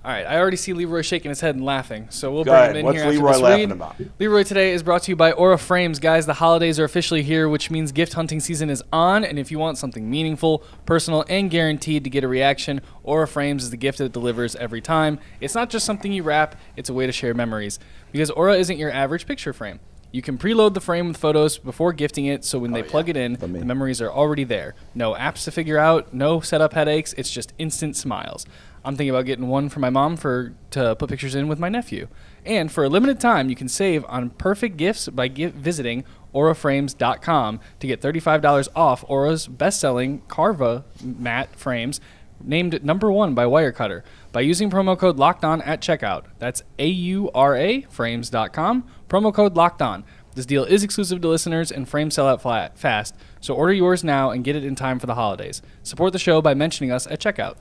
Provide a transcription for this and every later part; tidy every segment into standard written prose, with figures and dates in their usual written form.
All right, I already see Leroy shaking his head and laughing, so we'll Go bring ahead. him in What's here after Leroy this laughing read. about? Leroy today is brought to you by Aura Frames. Guys, the holidays are officially here, which means gift hunting season is on, and if you want something meaningful, personal, and guaranteed to get a reaction, Aura Frames is the gift that delivers every time. It's not just something you wrap, it's a way to share memories, because Aura isn't your average picture frame. You can preload the frame with photos before gifting it, so when they plug it in, the memories are already there. No apps to figure out, no setup headaches, it's just instant smiles. I'm thinking about getting one for my mom to put pictures in with my nephew. And for a limited time, you can save on perfect gifts by visiting auraframes.com to get $35 off Aura's best-selling Carva matte frames, named #1 by Wirecutter, by using promo code LOCKEDON at checkout. That's auraframes.com, promo code LOCKEDON. This deal is exclusive to listeners, and frames sell out fast, so order yours now and get it in time for the holidays. Support the show by mentioning us at checkout.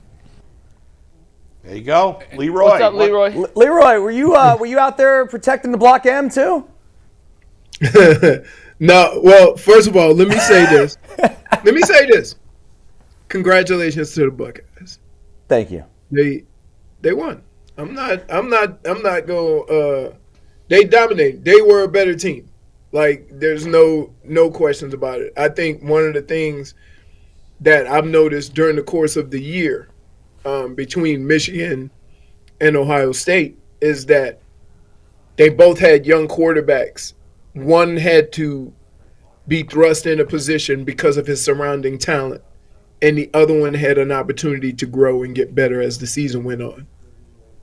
There you go, Leroy. What's up, Leroy? Leroy, were you out there protecting the Block M too? No. Well, first of all, let me say this. Congratulations to the Buckeyes. Thank you. They won. I'm not going. They dominated. They were a better team. Like, there's no questions about it. I think one of the things that I've noticed during the course of the year, between Michigan and Ohio State, is that they both had young quarterbacks. One had to be thrust in a position because of his surrounding talent, and the other one had an opportunity to grow and get better as the season went on.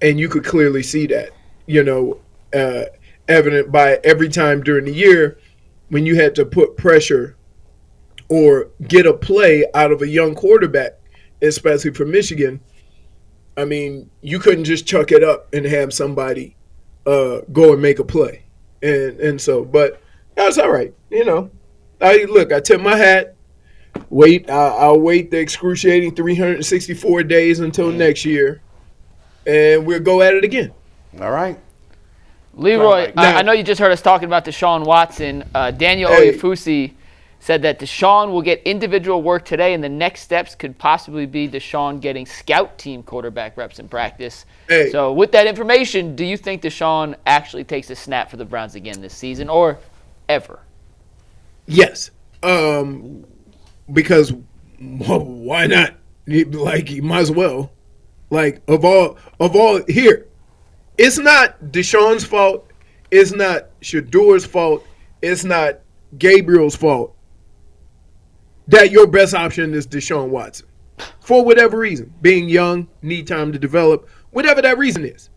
And you could clearly see that, evident by every time during the year when you had to put pressure or get a play out of a young quarterback, especially for Michigan. I mean, you couldn't just chuck it up and have somebody go and make a play. And so, but that's all right. I tip my hat. I'll wait the excruciating 364 days until next year, and we'll go at it again. All right. Leroy, I know you just heard us talking about Deshaun Watson. Daniel Oyefusi said that Deshaun will get individual work today, and the next steps could possibly be Deshaun getting scout team quarterback reps in practice. So with that information, do you think Deshaun actually takes a snap for the Browns again this season or ever? Yes. Because why not? Like, you might as well. Like, of all here, it's not Deshaun's fault. It's not Shedeur's fault. It's not Gabriel's fault that your best option is Deshaun Watson. For whatever reason. Being young, need time to develop, whatever that reason is.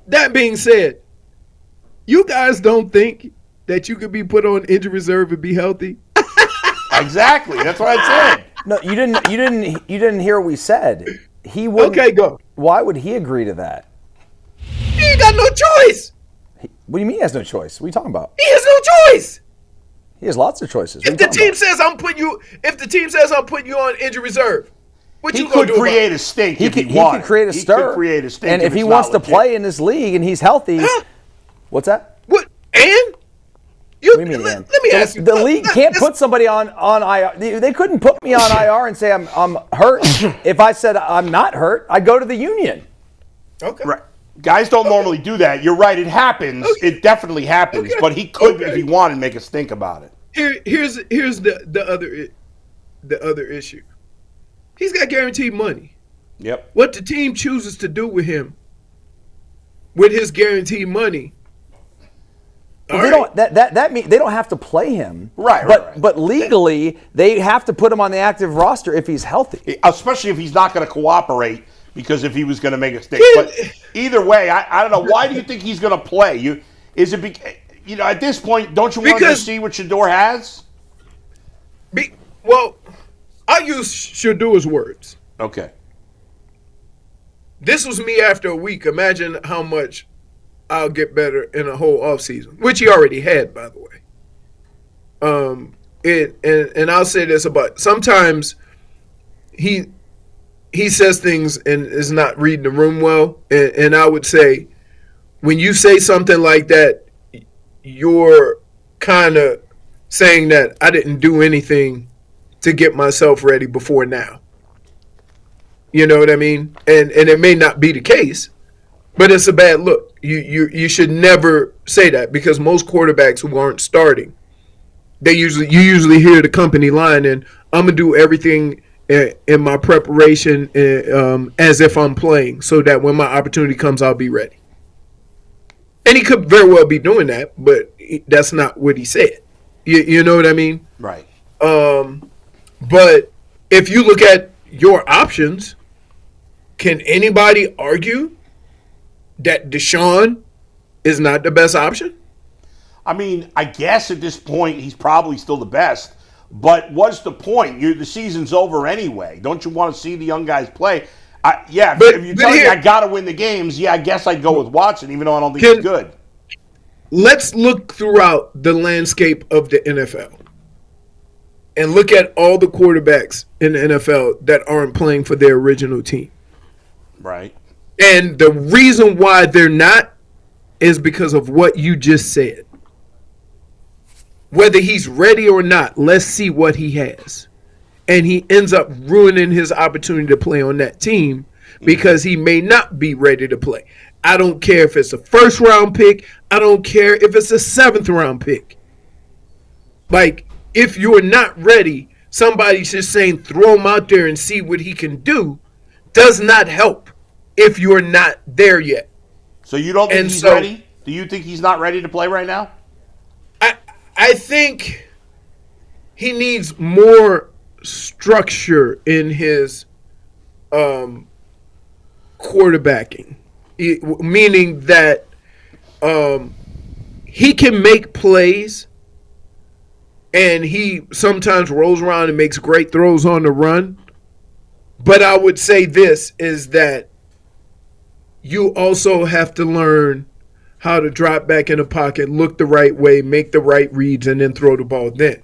That being said, you guys don't think that you could be put on injury reserve and be healthy? Exactly. That's what I said. No, you didn't hear what we said. He wouldn't. Okay, go. Why would he agree to that? He ain't got no choice. What do you mean he has no choice? What are you talking about? He has no choice. He has lots of choices. If the team says I'm putting you on injury reserve, what you gonna do? He could create a stink if he wanted. He could create a stir. He could create a stink. And if he wants to play in this league and he's healthy, what's that? What? And? What do you mean, let me ask you. The league can't put somebody on IR. They couldn't put me on IR and say I'm hurt. If I said I'm not hurt, I'd go to the union. Okay. Right. Guys don't normally do that. You're right. It happens. Okay. It definitely happens. Okay. But he could, if he wanted, make a stink about it. Here's the other issue. He's got guaranteed money. Yep. What the team chooses to do with him, with his guaranteed money. Well, they don't have to play him. Right. But legally, they have to put him on the active roster if he's healthy. Especially if he's not going to cooperate, because if he was going to make a stink. But either way, I don't know. Why do you think he's going to play? At this point, don't you want to see what Shedeur has? Well, I'll use Shedeur's words. Okay. This was me after a week. Imagine how much I'll get better in a whole offseason, which he already had, by the way. And I'll say this about sometimes he says things and is not reading the room well. And I would say when you say something like that, you're kind of saying that I didn't do anything to get myself ready before now. You know what I mean? And it may not be the case, But it's a bad look. You should never say that, because most quarterbacks who aren't starting, you usually hear the company line, and I'm gonna do everything in my preparation as if I'm playing, so that when my opportunity comes, I'll be ready. And he could very well be doing that, but that's not what he said. You know what I mean? Right. But if you look at your options, can anybody argue that Deshaun is not the best option? I mean, I guess at this point he's probably still the best. But what's the point? The season's over anyway. Don't you want to see the young guys play? If you tell me I got to win the games, I guess I'd go with Watson, even though I don't think he's good. Let's look throughout the landscape of the NFL and look at all the quarterbacks in the NFL that aren't playing for their original team. Right. And the reason why they're not is because of what you just said. Whether he's ready or not, let's see what he has. And he ends up ruining his opportunity to play on that team because he may not be ready to play. I don't care if it's a first-round pick. I don't care if it's a seventh-round pick. Like, if you're not ready, somebody's just saying throw him out there and see what he can do does not help if you're not there yet. So you don't think he's ready? Do you think he's not ready to play right now? I think he needs more structure in his quarterbacking, meaning that he can make plays, and he sometimes rolls around and makes great throws on the run. But I would say this is that you also have to learn how to drop back in the pocket, look the right way, make the right reads, and then throw the ball then.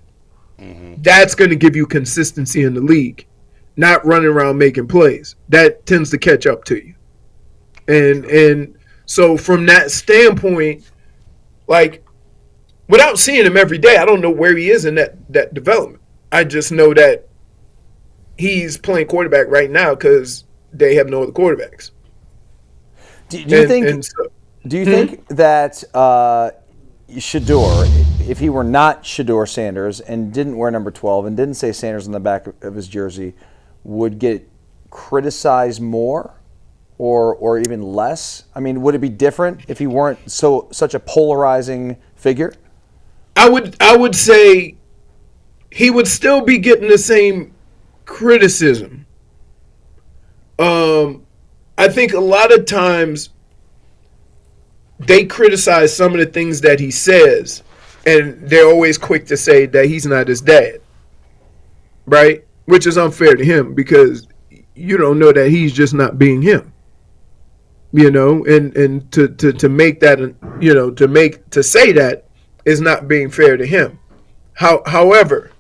Mm-hmm. That's going to give you consistency in the league, not running around making plays. That tends to catch up to you. And so from that standpoint, like, without seeing him every day, I don't know where he is in that development. I just know that he's playing quarterback right now because they have no other quarterbacks. Do you think that Shedeur, if he were not Shadour Sanders and didn't wear number 12 and didn't say Sanders on the back of his jersey, would get criticized more or even less? I mean, would it be different if he weren't such a polarizing figure? I would say he would still be getting the same criticism. I think a lot of times they criticize some of the things that he says, and they're always quick to say that he's not his dad, right? Which is unfair to him because you don't know that he's just not being him, you know. And to make that, you know, to say that is not being fair to him. However,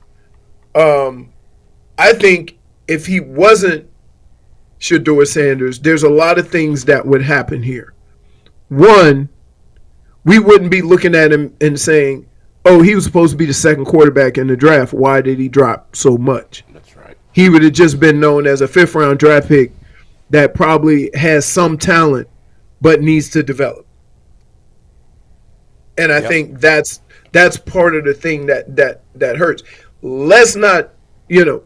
I think if he wasn't Shedeur Sanders, there's a lot of things that would happen here. One, we wouldn't be looking at him and saying, oh, he was supposed to be the second quarterback in the draft. Why did he drop so much? That's right. He would have just been known as a fifth-round draft pick that probably has some talent but needs to develop. And I think that's part of the thing that hurts. Let's not, you know,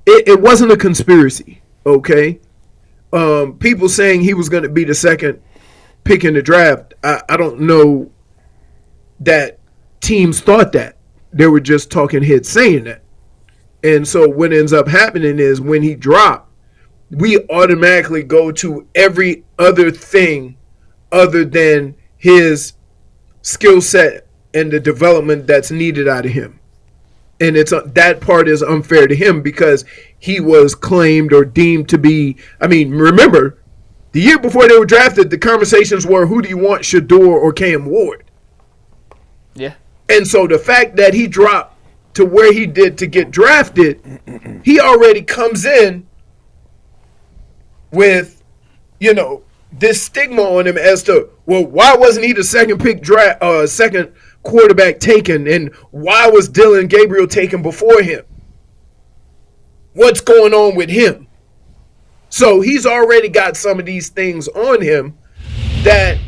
it wasn't a conspiracy, okay? People saying he was going to be the second pick in the draft, I don't know that teams thought that. They were just talking heads saying that. And so what ends up happening is when he dropped, we automatically go to every other thing other than his skill set and the development that's needed out of him. And that part is unfair to him because he was claimed or deemed to be, I mean, remember, the year before they were drafted, the conversations were, who do you want, Shedeur or Cam Ward? Yeah. And so the fact that he dropped to where he did to get drafted, he already comes in with, you know, this stigma on him as to, well, why wasn't he the second pick second quarterback taken, and why was Dylan Gabriel taken before him? What's going on with him? So he's already got some of these things on him that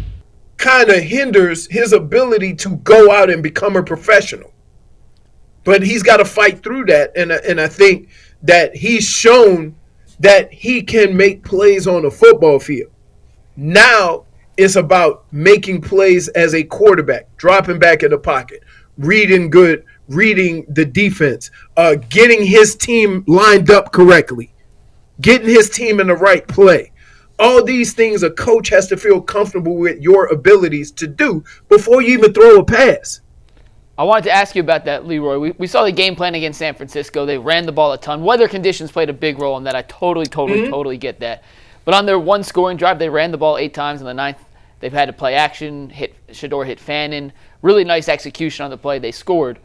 kind of hinders his ability to go out and become a professional. But he's got to fight through that, and I think that he's shown that he can make plays on a football field. Now it's about making plays as a quarterback, dropping back in the pocket, reading the defense, getting his team lined up correctly, getting his team in the right play. All these things a coach has to feel comfortable with your abilities to do before you even throw a pass. I wanted to ask you about that, Leroy. We saw the game plan against San Francisco. They ran the ball a ton. Weather conditions played a big role in that. I totally get that. But on their one scoring drive, they ran the ball 8 times. In the 9th, they've had to play action. Shedeur hit Fannin. Really nice execution on the play. They scored.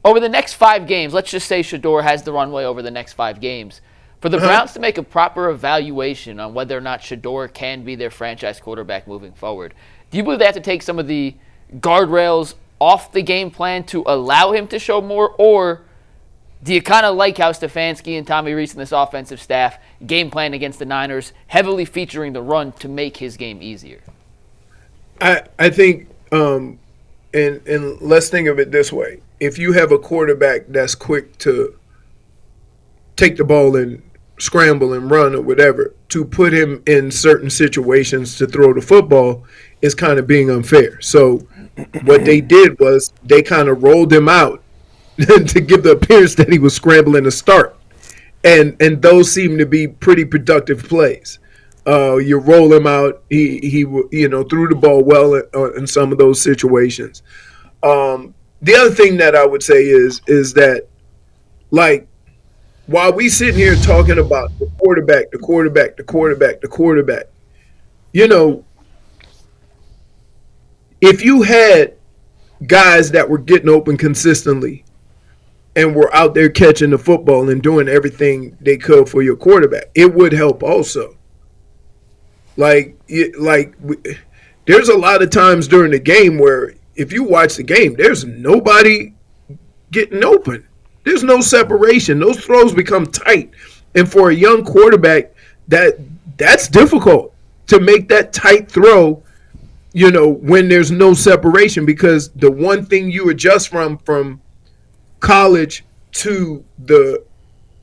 Over the next 5 games, let's just say Shedeur has the runway over the next 5 games. For the Browns to make a proper evaluation on whether or not Shedeur can be their franchise quarterback moving forward, do you believe they have to take some of the guardrails off the game plan to allow him to show more, or do you kind of like how Stefanski and Tommy Rees and this offensive staff game plan against the Niners, heavily featuring the run to make his game easier? I think, and let's think of it this way. If you have a quarterback that's quick to take the ball and scramble and run or whatever, to put him in certain situations to throw the football is kind of being unfair. So what they did was they kind of rolled him out to give the appearance that he was scrambling to start. And those seem to be pretty productive plays. You roll him out, he threw the ball well in some of those situations. The other thing that I would say is that, like, while we sitting here talking about the quarterback, if you had guys that were getting open consistently and were out there catching the football and doing everything they could for your quarterback, it would help also. Like there's a lot of times during the game where if you watch the game, there's nobody getting open. There's no separation. Those throws become tight. And for a young quarterback, that's difficult to make that tight throw, when there's no separation, because the one thing you adjust from college to the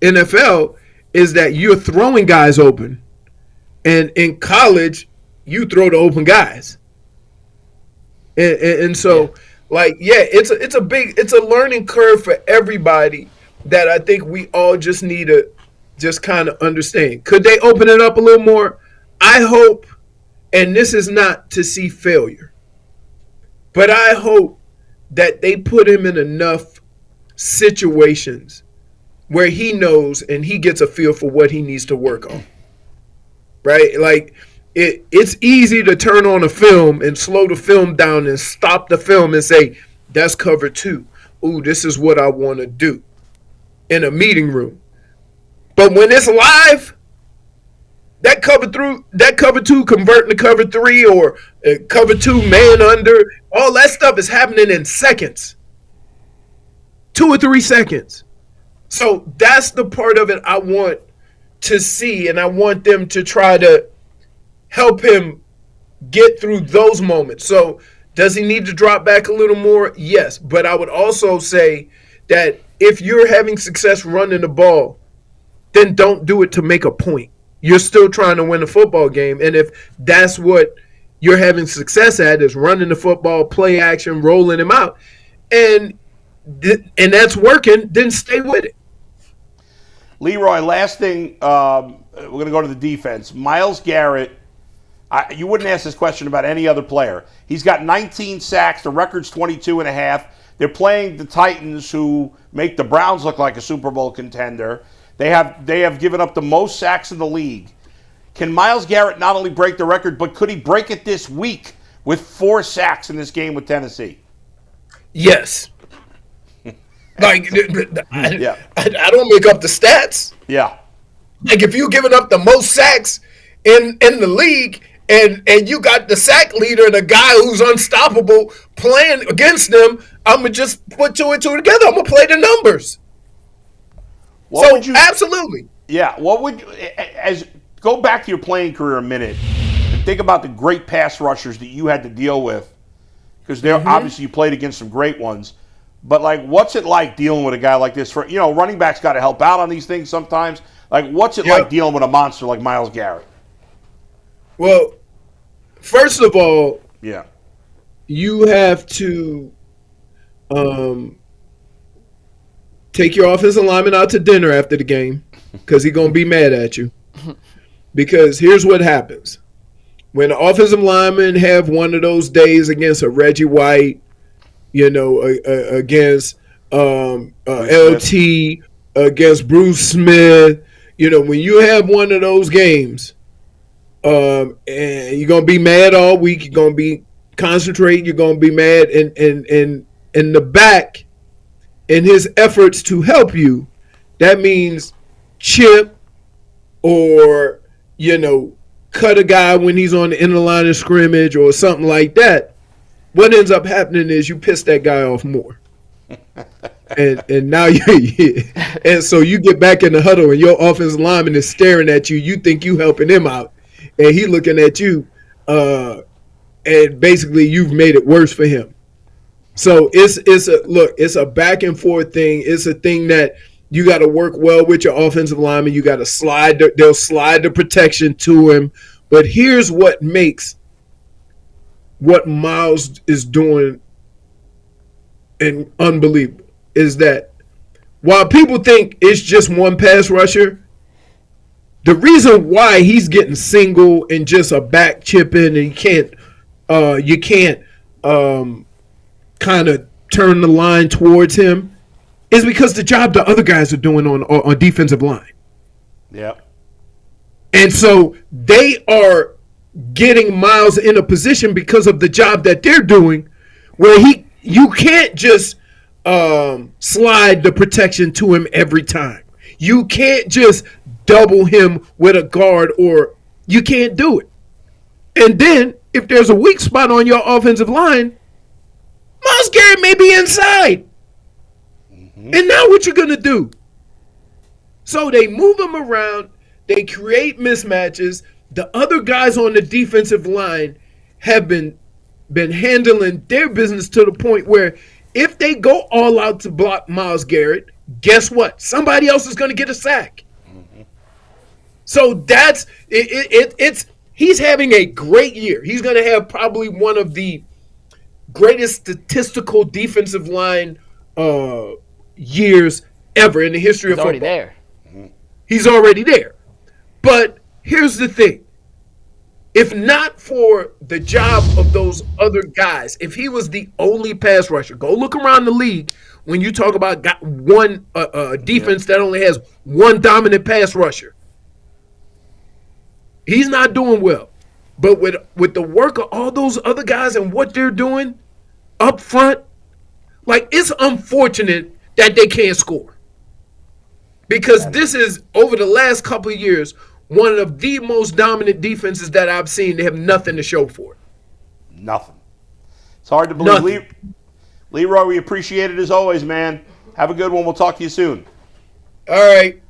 NFL is that you're throwing guys open. And in college, you throw to open guys. And so, it's a learning curve for everybody that I think we all just need to just kind of understand. Could they open it up a little more? I hope, and this is not to see failure, but I hope that they put him in enough situations where he knows and he gets a feel for what he needs to work on. Right? Like, it's easy to turn on a film and slow the film down and stop the film and say, that's cover 2. Ooh, this is what I want to do in a meeting room. But when it's live, that cover 2 converting to cover 3 or cover 2 man under, all that stuff is happening in seconds. 2 or 3 seconds. So that's the part of it I want to see, and I want them to try to help him get through those moments. So does he need to drop back a little more? Yes. But I would also say that if you're having success running the ball, then don't do it to make a point. You're still trying to win a football game. And if that's what you're having success at, is running the football, play action, rolling him out, and that's working, then stay with it. Leroy, last thing, we're going to go to the defense. Myles Garrett, you wouldn't ask this question about any other player. He's got 19 sacks. The record's 22.5. They're playing the Titans, who make the Browns look like a Super Bowl contender. They have given up the most sacks in the league. Can Myles Garrett not only break the record, but could he break it this week with 4 sacks in this game with Tennessee? Yes. I don't make up the stats. Yeah. Like, if you're giving up the most sacks in the league and you got the sack leader and a guy who's unstoppable playing against them, I'm going to just put 2 and 2 together. I'm going to play the numbers. Absolutely. Yeah. What would you, go back to your playing career a minute. think about the great pass rushers that you had to deal with, because they're obviously you played against some great ones. But like, what's it like dealing with a guy like this? For running backs got to help out on these things sometimes. Like, what's it like dealing with a monster like Myles Garrett? Well, first of all, yeah, you have to take your offensive lineman out to dinner after the game because he's going to be mad at you. Because here's what happens. When the offensive linemen have one of those days against a Reggie White, against LT, against Bruce Smith, when you have one of those games, and you're going to be mad all week, you're going to be concentrating, you're going to be mad, and in the back, in his efforts to help you, that means chip or, cut a guy when he's on the inner line of scrimmage or something like that. What ends up happening is you piss that guy off more. and now and so you get back in the huddle and your offensive lineman is staring at you. You think you helping him out, and he looking at you, and basically you've made it worse for him. So it's a back and forth thing. It's a thing that you got to work well with your offensive lineman. You got to they'll slide the protection to him. But here's what makes what Myles is doing and unbelievable is that while people think it's just one pass rusher, the reason why he's getting single and just a back chipping and you can't kind of turn the line towards him is because the job the other guys are doing on defensive line. Yeah. And so they are getting Myles in a position because of the job that they're doing where you can't just slide the protection to him every time. You can't just double him with a guard, or you can't do it. And then if there's a weak spot on your offensive line, Myles Garrett may be inside. And now what you going to do? So they move him around. They create mismatches. The other guys on the defensive line have been handling their business to the point where if they go all out to block Myles Garrett, guess what? Somebody else is going to get a sack. So that's it. He's having a great year. He's going to have probably one of the greatest statistical defensive line years ever in the history of football. He's already there. He's already there. But here's the thing. If not for the job of those other guys, if he was the only pass rusher, go look around the league when you talk about one defense that only has one dominant pass rusher. He's not doing well. But with the work of all those other guys and what they're doing up front, like, it's unfortunate that they can't score. Because this is, over the last couple of years, one of the most dominant defenses that I've seen. They have nothing to show for it. Nothing. It's hard to believe. Leroy, we appreciate it as always, man. Have a good one. We'll talk to you soon. All right.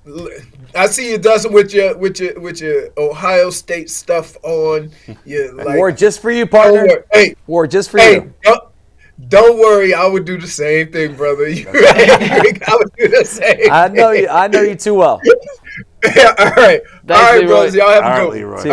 I see you Dustin with your Ohio State stuff on. Ward, just for you, partner. Ward, just for you. Don't worry, I would do the same thing, brother. I would do the same. I know you too well. All right, Thanks, Leroy. brothers. Y'all have a good one. Leroy.